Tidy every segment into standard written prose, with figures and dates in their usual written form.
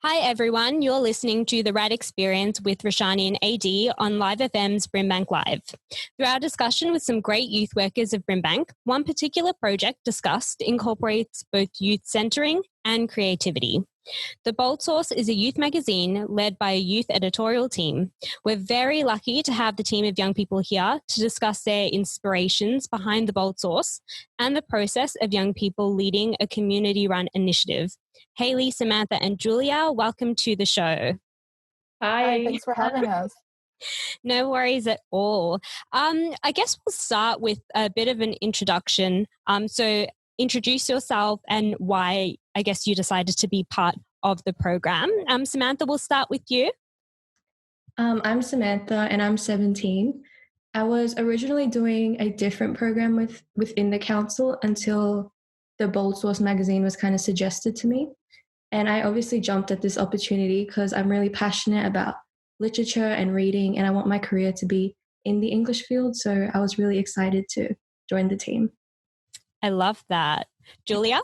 Hi everyone, you're listening to the RAD Experience with Roshani and AD on Live FM's BRIMBANK Live. Through our discussion with some great youth workers of BRIMBANK, one particular project discussed incorporates both youth centering and creativity. The Bold Source is a youth magazine led by a youth editorial team. We're very lucky to have the team of young people here to discuss their inspirations behind the Bold Source and the process of young people leading a community-run initiative. Hayley, Samantha, and Julia, welcome to the show. Hi, thanks for having us. No worries at all. I guess we'll start with a bit of an introduction. So introduce yourself and why, I guess, you decided to be part of the program. Samantha, we'll start with you. I'm Samantha and I'm 17. I was originally doing a different program within the council until the Bold Source magazine was kind of suggested to me. And I obviously jumped at this opportunity because I'm really passionate about literature and reading, and I want my career to be in the English field. So I was really excited to join the team. I love that. Julia?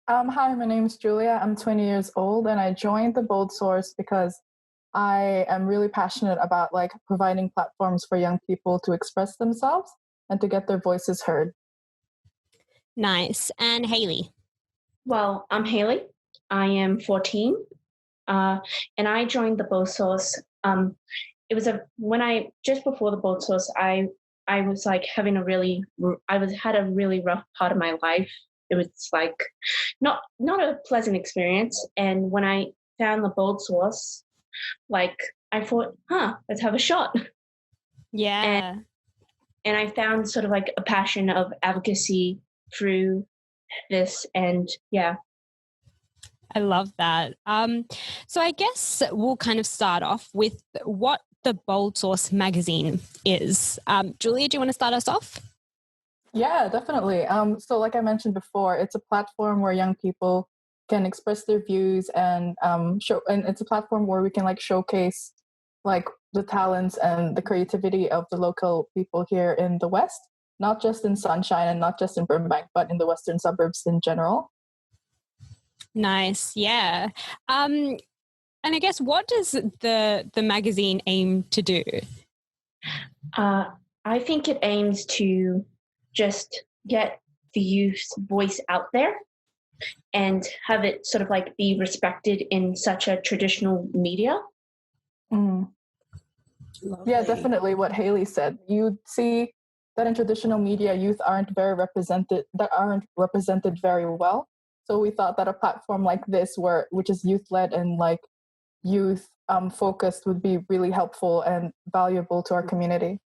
Hi, my name is Julia. I'm 20 years old, and I joined the Bold Source because I am really passionate about providing platforms for young people to express themselves and to get their voices heard. Nice. And Hayley? Well, I'm Hayley. I am 14, and I joined the Bold Source. It was just before the Bold Source, I was having had a really rough part of my life. It was not a pleasant experience. And when I found the Bold Source, I thought, let's have a shot. Yeah. And I found sort of a passion of advocacy through this, and yeah. I love that. So I guess we'll kind of start off with what the Bold Source magazine is. Julia, do you want to start us off? Yeah, definitely. So like I mentioned before, it's a platform where young people can express their views and and it's a platform where we can showcase the talents and the creativity of the local people here in the West, not just in Sunshine and not just in BRIMBANK, but in the Western suburbs in general. Nice, yeah. And I guess what does the magazine aim to do? I think it aims to just get the youth's voice out there and have it sort of be respected in such a traditional media. Yeah, definitely what Hayley said. You see that in traditional media, youth aren't represented very well. So we thought that a platform like this, which is youth-led and youth focused, would be really helpful and valuable to our community.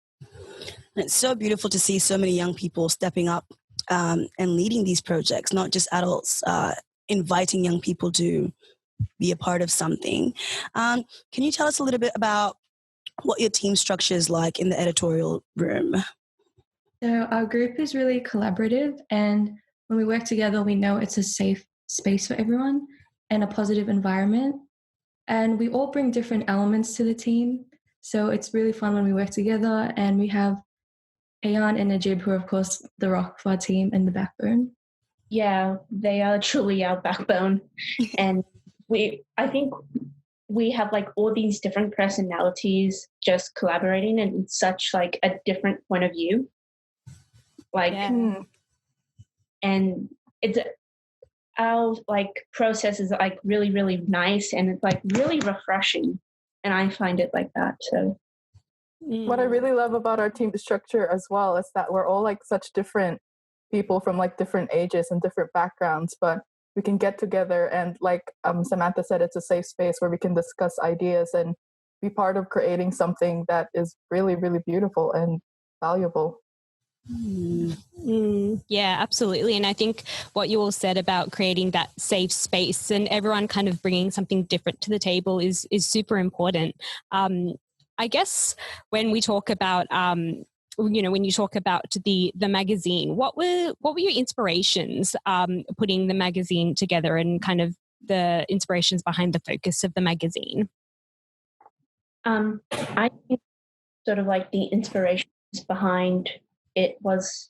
It's so beautiful to see so many young people stepping up and leading these projects, not just adults, inviting young people to be a part of something. Can you tell us a little bit about what your team structure is like in the editorial room? So our group is really collaborative, and when we work together, we know it's a safe space for everyone and a positive environment. And we all bring different elements to the team. So it's really fun when we work together, and we have Ayan and Najib, who are, of course, the rock for our team and the backbone. Yeah, they are truly our backbone. And I think we have all these different personalities just collaborating in such a different point of view. And it's our process is really, really nice, and it's really refreshing. And I find it like that. So what I really love about our team structure as well is that we're all such different people from different ages and different backgrounds, but we can get together and Samantha said, it's a safe space where we can discuss ideas and be part of creating something that is really, really beautiful and valuable. Yeah, absolutely. And I think what you all said about creating that safe space and everyone kind of bringing something different to the table is super important. I guess when we talk about, when you talk about the magazine, what were your inspirations putting the magazine together and kind of the inspirations behind the focus of the magazine? I think sort of the inspirations behind it was,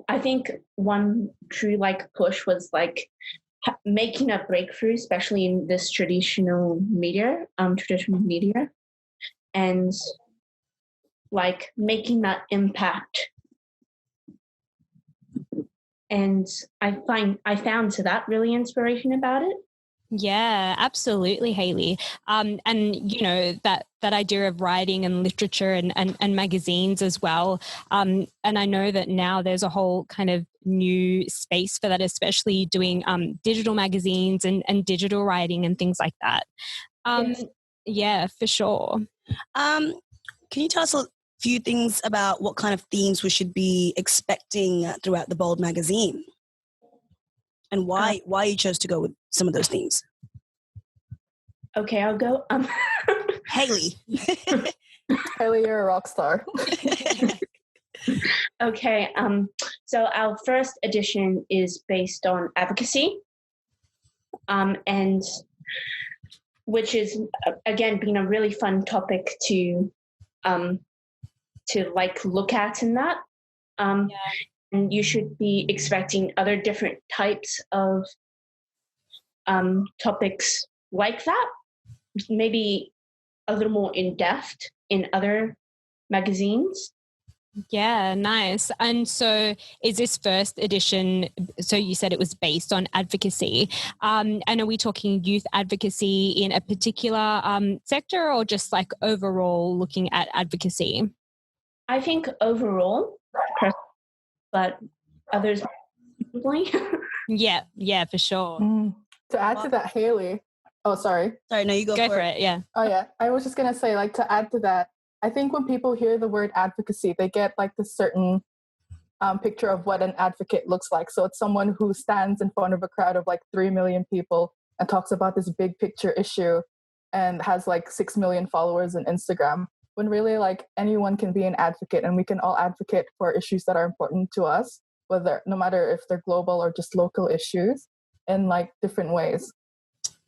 I think one true push was making a breakthrough, especially in this traditional media, and like making that impact. And I found that really inspiration about it. Yeah, absolutely, Hayley. And you know, that idea of writing and literature and magazines as well. And I know that now there's a whole kind of new space for that, especially doing digital magazines and digital writing and things like that. Yes. Yeah, for sure. Can you tell us a few things about what kind of themes we should be expecting throughout the Bold magazine? And why you chose to go with some of those themes? Okay, I'll go. Hayley. Hayley, you're a rock star. Okay, so our first edition is based on advocacy, and which is again been a really fun topic to like look at in that. And you should be expecting other different types of topics like that, maybe a little more in depth in other magazines. Yeah, nice. And so is this first edition, so you said it was based on advocacy, and are we talking youth advocacy in a particular sector or just like overall looking at advocacy? I think overall, but others probably. Yeah, for sure. To add to that, Hayley. Oh, sorry. Sorry, no, you go for it. Yeah. Oh, yeah. I was just going to say, like, to add to that, I think when people hear the word advocacy, they get like this certain picture of what an advocate looks like. So it's someone who stands in front of a crowd of like 3 million people and talks about this big picture issue and has like 6 million followers on Instagram. When really, like, anyone can be an advocate, and we can all advocate for issues that are important to us, no matter if they're global or just local issues, in like different ways.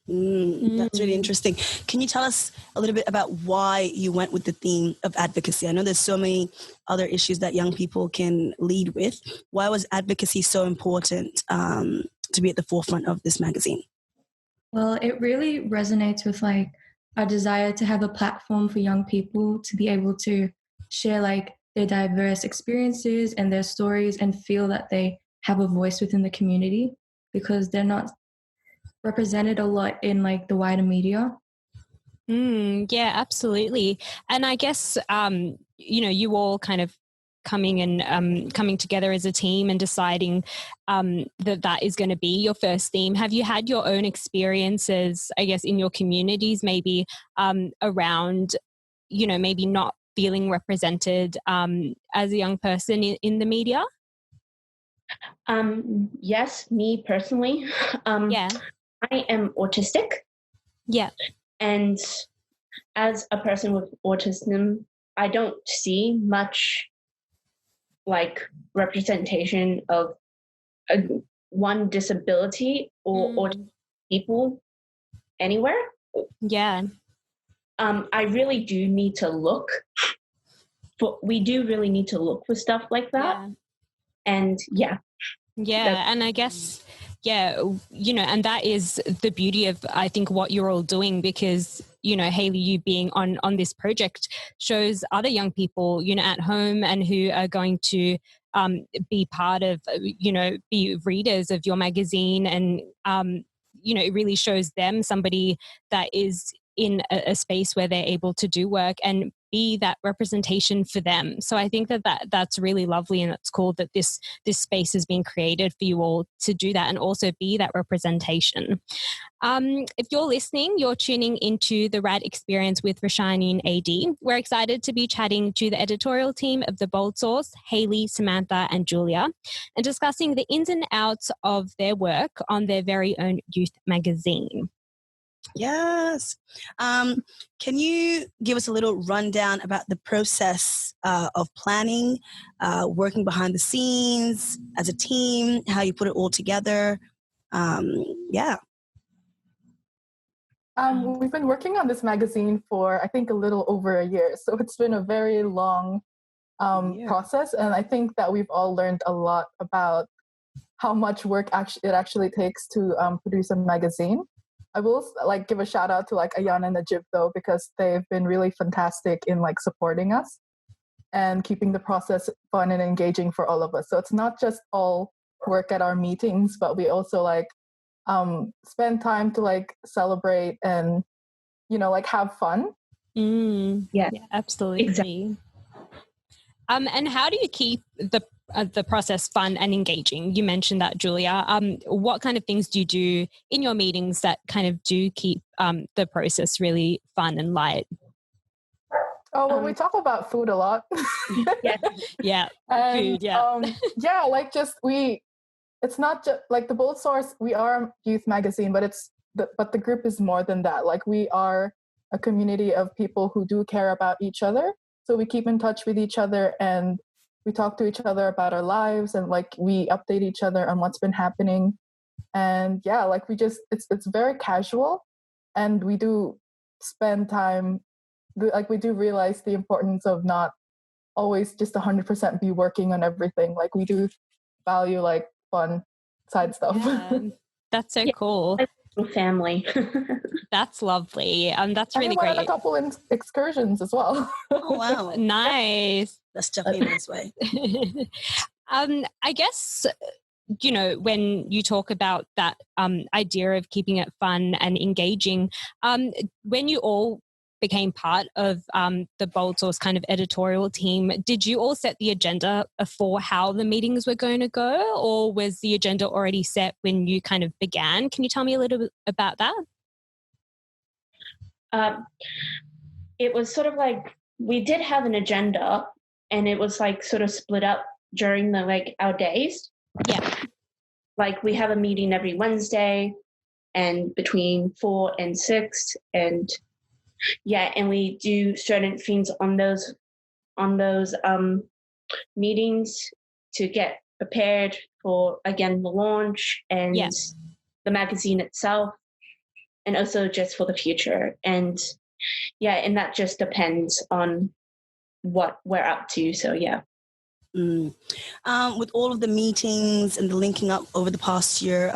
That's really interesting. Can you tell us a little bit about why you went with the theme of advocacy? I know there's so many other issues that young people can lead with. Why was advocacy so important to be at the forefront of this magazine? Well, it really resonates with like our desire to have a platform for young people to be able to share like their diverse experiences and their stories and feel that they have a voice within the community, because they're not represented a lot in like the wider media. Yeah, absolutely. And I guess, you know, you all kind of coming together as a team and deciding that is going to be your first theme. Have you had your own experiences, I guess, in your communities, maybe around, you know, maybe not feeling represented as a young person in the media? Yes, me personally. Yeah. I am autistic. Yeah. And as a person with autism, I don't see much like representation of one disability or autistic people anywhere. Yeah. I really do need to look we do really need to look for stuff like that. Yeah. And yeah, and I guess, yeah, you know, and that is the beauty of, I think, what you're all doing, because, you know, Hayley, you being on this project shows other young people, you know, at home and who are going to be part of, you know, be readers of your magazine. And, you know, it really shows them somebody that is in a space where they're able to do work and be that representation for them. So I think that's really lovely, and it's cool that this space has been created for you all to do that and also be that representation. If you're listening, you're tuning into the RAD Experience with Roshani and AD. We're excited to be chatting to the editorial team of The Bold Source, Hayley, Samantha, and Julia, and discussing the ins and outs of their work on their very own youth magazine. Yes. Can you give us a little rundown about the process of planning, working behind the scenes as a team, how you put it all together? Yeah. We've been working on this magazine for, I think, a little over a year. So it's been a very long process. And I think that we've all learned a lot about how much work it actually takes to produce a magazine. I will like give a shout out to like Ayana and Najib though, because they've been really fantastic in like supporting us and keeping the process fun and engaging for all of us. So it's not just all work at our meetings, but we also like spend time to like celebrate and, you know, like have fun. Yeah, absolutely. Exactly. And how do you keep the process fun and engaging? You mentioned that, Julia. What kind of things do you do in your meetings that kind of do keep the process really fun and light? Oh, well, we talk about food a lot. Yeah, and, food, yeah. Yeah, like just it's not just like the Bold Source, we are a youth magazine, but but the group is more than that. Like we are a community of people who do care about each other. So we keep in touch with each other and we talk to each other about our lives and like we update each other on what's been happening. And yeah, like it's very casual and we do spend time, like we do realize the importance of not always just 100% be working on everything. Like we do value like fun side stuff. Yeah, that's so cool. Family. That's lovely. That's really we went great. on a couple excursions as well. Oh wow, nice. That's definitely a nice way. I guess, you know, when you talk about that idea of keeping it fun and engaging, when you all became part of the Bold Source kind of editorial team, did you all set the agenda for how the meetings were going to go, or was the agenda already set when you kind of began? Can you tell me a little bit about that? It was sort of like we did have an agenda and it was like sort of split up during the like our days. Yeah. Like we have a meeting every Wednesday and between 4 and 6 and and we do certain things on those meetings to get prepared for again the launch and the magazine itself and also just for the future. And and that just depends on what we're up to. So with all of the meetings and the linking up over the past year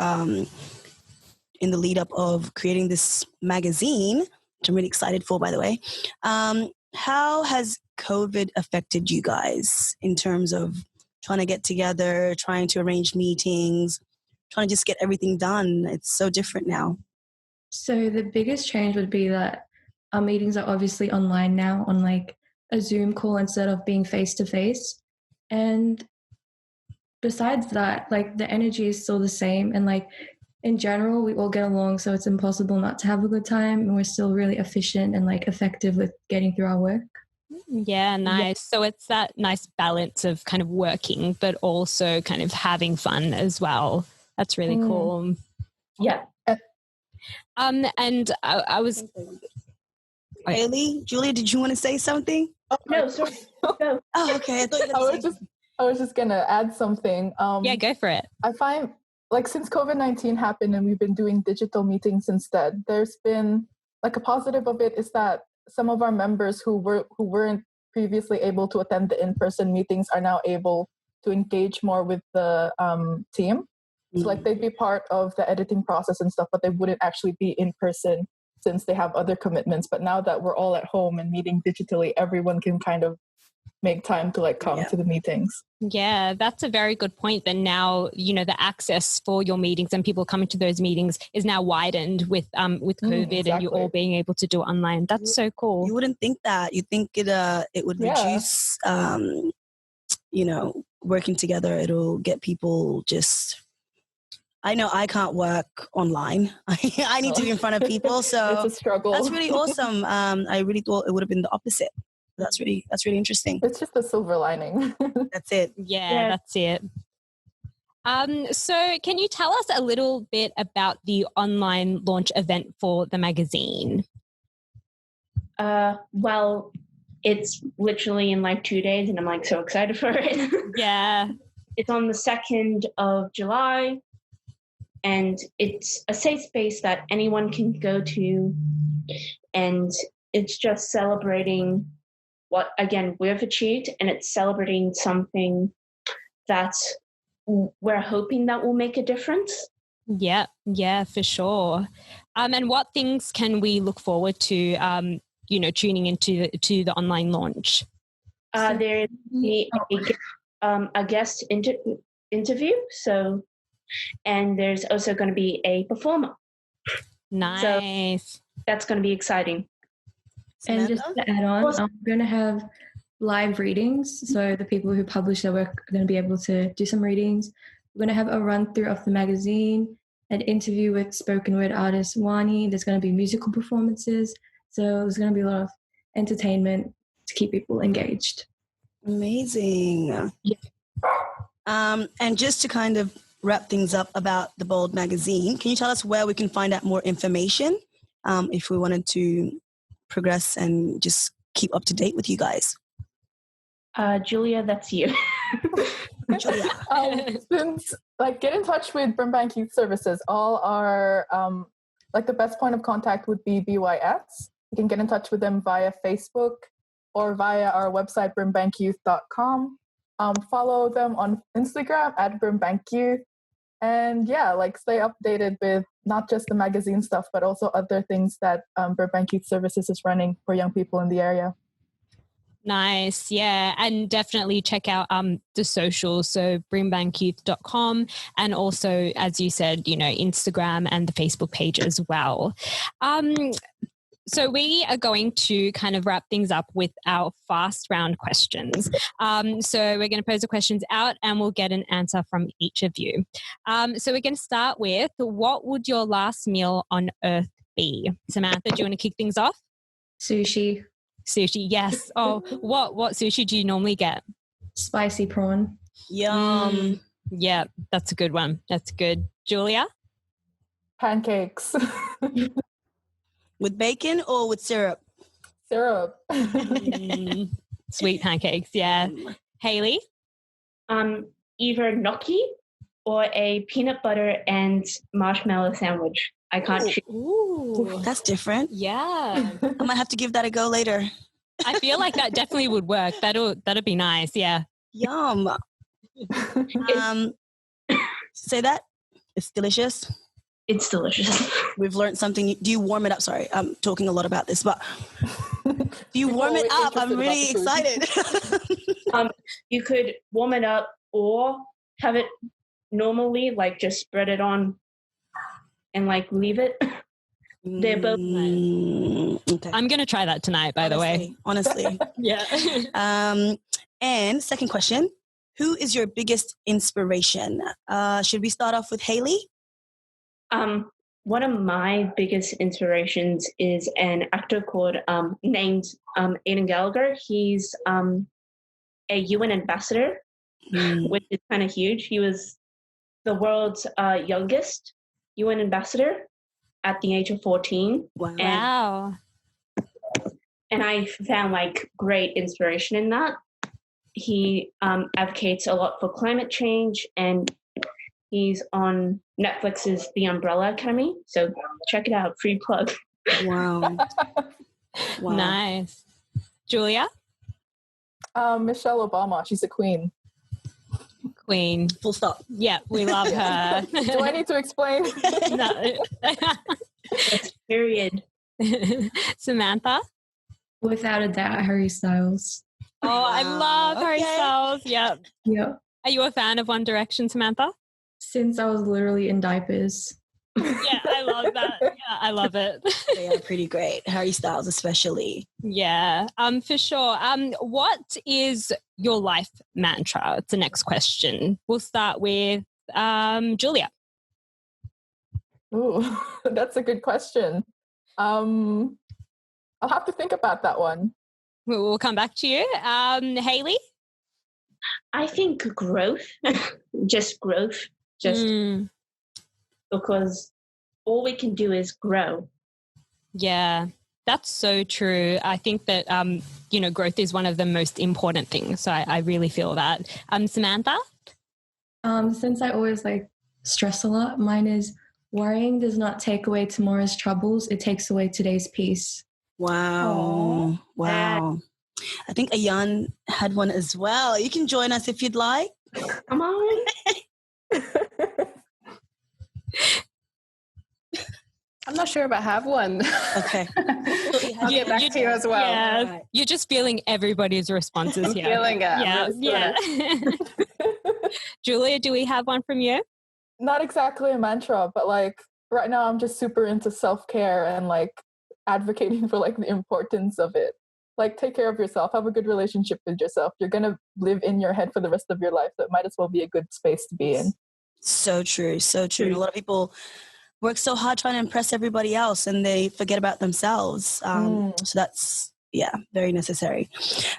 in the lead up of creating this magazine, which I'm really excited for, by the way, how has COVID affected you guys in terms of trying to get together, trying to arrange meetings, trying to just get everything done? It's so different now. So the biggest change would be that our meetings are obviously online now on like a Zoom call instead of being face to face. And besides that, like the energy is still the same. And like in general, we all get along. So it's impossible not to have a good time. And we're still really efficient and like effective with getting through our work. Yeah, nice. So it's that nice balance of kind of working, but also kind of having fun as well. That's really cool. Yeah. And I was... Haley, Julia, did you want to say something? No, sorry. Go. Oh, okay. I thought you were I was just gonna add something. Yeah, go for it. I find like since COVID-19 happened and we've been doing digital meetings instead, there's been like a positive of it is that some of our members who weren't previously able to attend the in-person meetings are now able to engage more with the team. So like they'd be part of the editing process and stuff, but they wouldn't actually be in person since they have other commitments. But now that we're all at home and meeting digitally, everyone can kind of make time to like come to the meetings. Yeah, that's a very good point. That now, you know, the access for your meetings and people coming to those meetings is now widened with COVID and you all being able to do it online. That's so cool. You wouldn't think that. You'd think it would reduce, you know, working together. It'll get people just... I know I can't work online. I need to be in front of people. So it's a struggle. That's really awesome. I really thought it would have been the opposite. That's really interesting. It's just a silver lining. That's it. Yeah, that's it. So can you tell us a little bit about the online launch event for the magazine? Well, it's literally in like 2 days and I'm like so excited for it. Yeah. It's on the 2nd of July. And it's a safe space that anyone can go to. And it's just celebrating what, again, we've achieved. And it's celebrating something that we're hoping that will make a difference. Yeah, for sure. And what things can we look forward to, tuning into the online launch? There's a guest interview. So, and there's also going to be a performer. Nice. So that's going to be exciting. And just to add on, I'm going to have live readings. So the people who publish their work are going to be able to do some readings. We're going to have a run through of the magazine, an interview with spoken word artist Wani. There's going to be musical performances. So there's going to be a lot of entertainment to keep people engaged. Amazing. Yeah. And just to kind of wrap things up about the Bold magazine, can you tell us where we can find out more information if we wanted to progress and just keep up to date with you guys? Julia, that's you. Julia. Get in touch with BRIMBANK Youth Services. All our the best point of contact would be BYS. You can get in touch with them via Facebook or via our website brimbankyouth.com. Follow them on Instagram at BRIMBANKYouth. And stay updated with not just the magazine stuff, but also other things that BRIMBANK Youth Services is running for young people in the area. Nice. Yeah. And definitely check out the socials. So brimbankyouth.com and also, as you said, Instagram and the Facebook page as well. So we are going to kind of wrap things up with our fast round questions. So we're going to pose the questions out and we'll get an answer from each of you. So we're going to start with, what would your last meal on earth be? Samantha, do you want to kick things off? Sushi. Sushi, yes. Oh, what sushi do you normally get? Spicy prawn. Yum. Yeah, that's a good one. That's good. Julia? Pancakes. With bacon or with syrup? Syrup. Sweet pancakes, yeah. Haley? Either gnocchi or a peanut butter and marshmallow sandwich. I can't choose. Ooh, that's different. Yeah. I might have to give that a go later. I feel like that definitely would work. That'd be nice, yeah. Yum. Say that? It's delicious. It's delicious. We've learned something. Do you warm it up? Sorry, I'm talking a lot about this, but do you warm it up? I'm really excited. You could warm it up or have it normally, just spread it on and leave it. They're both nice. Okay. I'm going to try that tonight, by the way. Honestly. Yeah. And second question, who is your biggest inspiration? Should we start off with Haley? One of my biggest inspirations is an actor called named Aidan Gallagher. He's a UN ambassador, which is kind of huge. He was the world's youngest UN ambassador at the age of 14. Wow. And I found great inspiration in that. He advocates a lot for climate change, and he's on Netflix's The Umbrella Academy. So check it out. Free plug. Wow. Wow. Nice. Julia? Michelle Obama. She's a queen. Queen. Full stop. Yeah, we love her. Do I need to explain? No. Period. Samantha? Without a doubt, Harry Styles. Oh, I love Harry Styles. Yep. Yeah. Are you a fan of One Direction, Samantha? Since I was literally in diapers. Yeah, I love that. Yeah, I love it. They are pretty great. Harry Styles especially. Yeah, for sure. What is your life mantra? It's the next question. We'll start with Julia. Ooh, that's a good question. I'll have to think about that one. We'll come back to you. Haley? I think growth. Just growth. Because all we can do is grow. Yeah, that's so true. I think that, growth is one of the most important things. So I really feel that. Samantha? Since I always stress a lot, mine is worrying does not take away tomorrow's troubles. It takes away today's peace. Wow. Aww. Wow. I think Ayan had one as well. You can join us if you'd like. Come on. I'm not sure if I have one. Okay. I'll get back to you as well. Yeah, Right. you're just feeling everybody's responses I'm here. feeling it. Yeah, I'm really yeah. Julia, do we have one from you? Not exactly a mantra, but like right now I'm just super into self-care and like advocating for like the importance of it. Like take care of yourself, have a good relationship with yourself. You're going to live in your head for the rest of your life, so it might as well be a good space to be in. So true. So true. And a lot of people work so hard trying to impress everybody else and they forget about themselves. So that's, yeah, very necessary.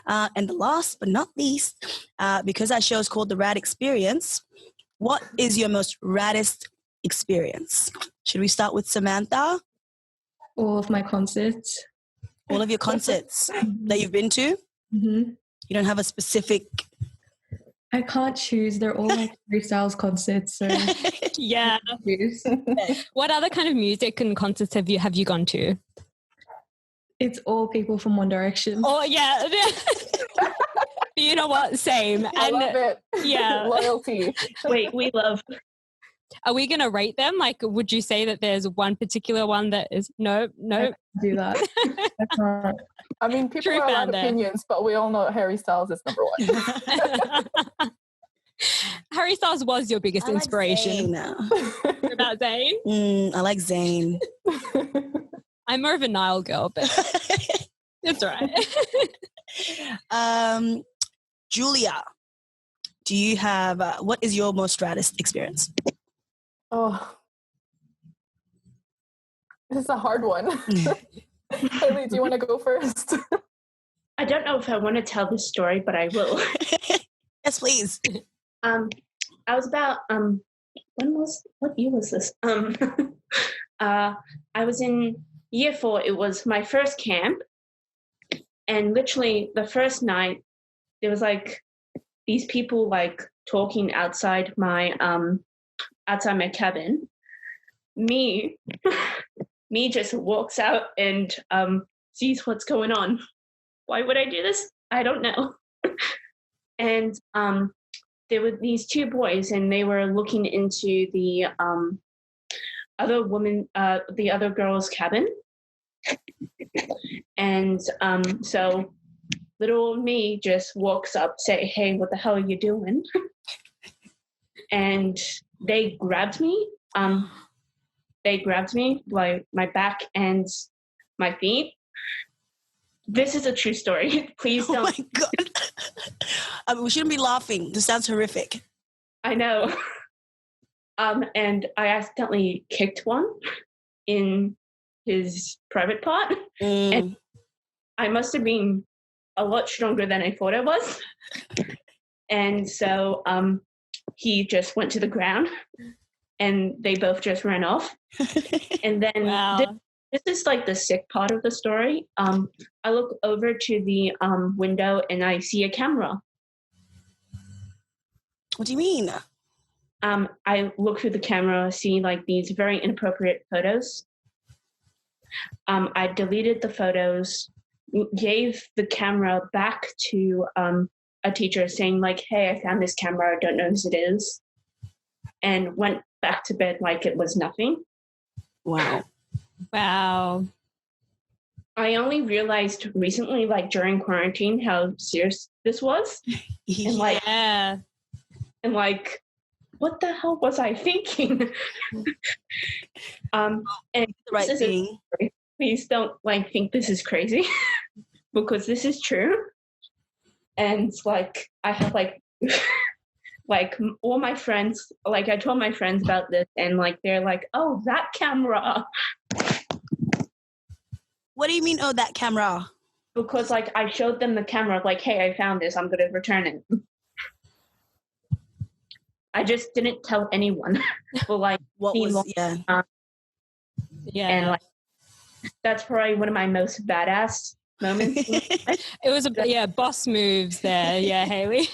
And the last but not least, because our show is called The RAD Experience, what is your most raddest experience? Should we start with Samantha? All of my concerts. All of your concerts that you've been to? Mm-hmm. You don't have a specific... I can't choose. They're all like Harry Styles concerts. So Yeah. choose. What other kind of music and concerts have you gone to? It's all people from One Direction. Oh, yeah. You know what? Same. I love it. Yeah. Loyalty. Wait, we love. Are we going to rate them? Like, would you say that there's one particular one that is no? I do that. I can't. I mean, people True have a lot of fandom. opinions, but we all know Harry Styles is number one. Harry Styles was your biggest inspiration. Zayn. About Zayn? I like Zayn. I'm more of a Nile girl, but that's right. Julia, do you have, what is your most raddest experience? Oh, this is a hard one. Haley, do you want to go first? I don't know if I want to tell this story, but I will. Yes, please. I was about what year was this? I was in year 4. It was my first camp, and literally the first night there was like these people like talking outside my cabin. Me just walks out and sees what's going on. Why would I do this? I don't know. And there were these 2 boys, and they were looking into the other girl's cabin. And so little old me just walks up, say, "Hey, what the hell are you doing?" And they grabbed me. Like my back and my feet. This is a true story. Please don't. Oh my God. We shouldn't be laughing. This sounds horrific. I know. And I accidentally kicked one in his private part. And I must have been a lot stronger than I thought I was. And so he just went to the ground and they both just ran off. And then Wow. this is like the sick part of the story. I look over to the window and I see a camera. What do you mean? I look through the camera, see like these very inappropriate photos. I deleted the photos, gave the camera back to a teacher saying like, "Hey, I found this camera, I don't know whose it is," and went back to bed like it was nothing. Wow. Wow. I only realized recently, like during quarantine, how serious this was. And like, Yeah. and like, what the hell was I thinking? And The right this is thing. please don't like think this is crazy because this is true. And like, I have like, like all my friends, like I told my friends about this and like, they're like, "Oh, that camera." What do you mean, oh, that camera? Because like I showed them the camera, like, "Hey, I found this, I'm going to return it." I just didn't tell anyone. But like, What seen was, long- yeah. Yeah. and like, that's probably one of my most badass moments. It was boss moves there. Yeah, Haley.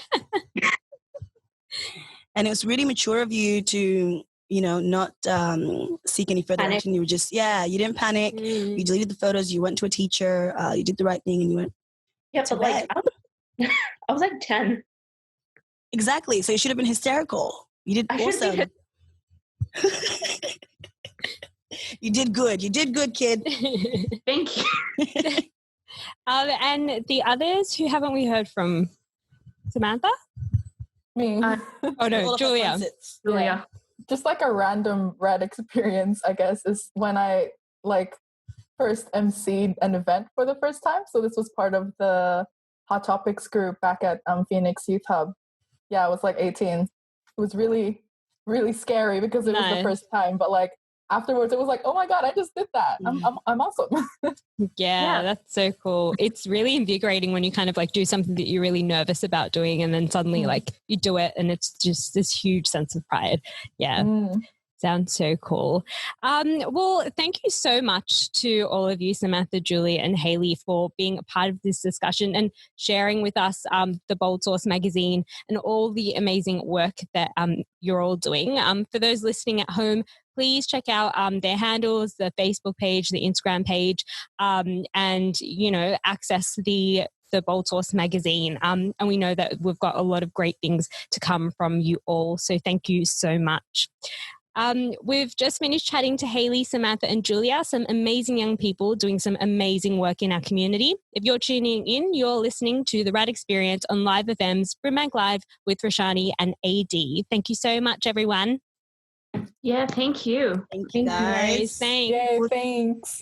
And it was really mature of you to, you know, not seek any further Panic. action. You were just, you didn't panic. You deleted the photos. You went to a teacher. You did the right thing and you went. Yeah, to but like, I was like 10. Exactly. So you should have been hysterical. You did awesome. You did good. You did good, kid. Thank you. And the others, who haven't we heard from? Samantha? Me. Oh no, Julia. Julia. Just like a random RAD experience, I guess, is when I like first emceed an event for the first time. So this was part of the Hot Topics group back at Phoenix Youth Hub. Yeah, I was like 18. It was really, really scary because it was the first time. But like afterwards, it was like, oh my God, I just did that. I'm awesome. Yeah, that's so cool. It's really invigorating when you kind of like do something that you're really nervous about doing and then suddenly like you do it and it's just this huge sense of pride. Yeah. Sounds so cool. Well, thank you so much to all of you, Samantha, Julie, and Hayley, for being a part of this discussion and sharing with us the Bold Source magazine and all the amazing work that you're all doing. For those listening at home, please check out their handles, the Facebook page, the Instagram page, and, you know, access the Bold Source magazine. And we know that we've got a lot of great things to come from you all. So thank you so much. We've just finished chatting to Hayley, Samantha, and Julia, some amazing young people doing some amazing work in our community. If you're tuning in, you're listening to the RAD Experience on Live FM's BRIMBANK Live with Roshani and AD. Thank you so much, everyone. Yeah, thank you. Thank you, guys. Thanks. Yay, thanks.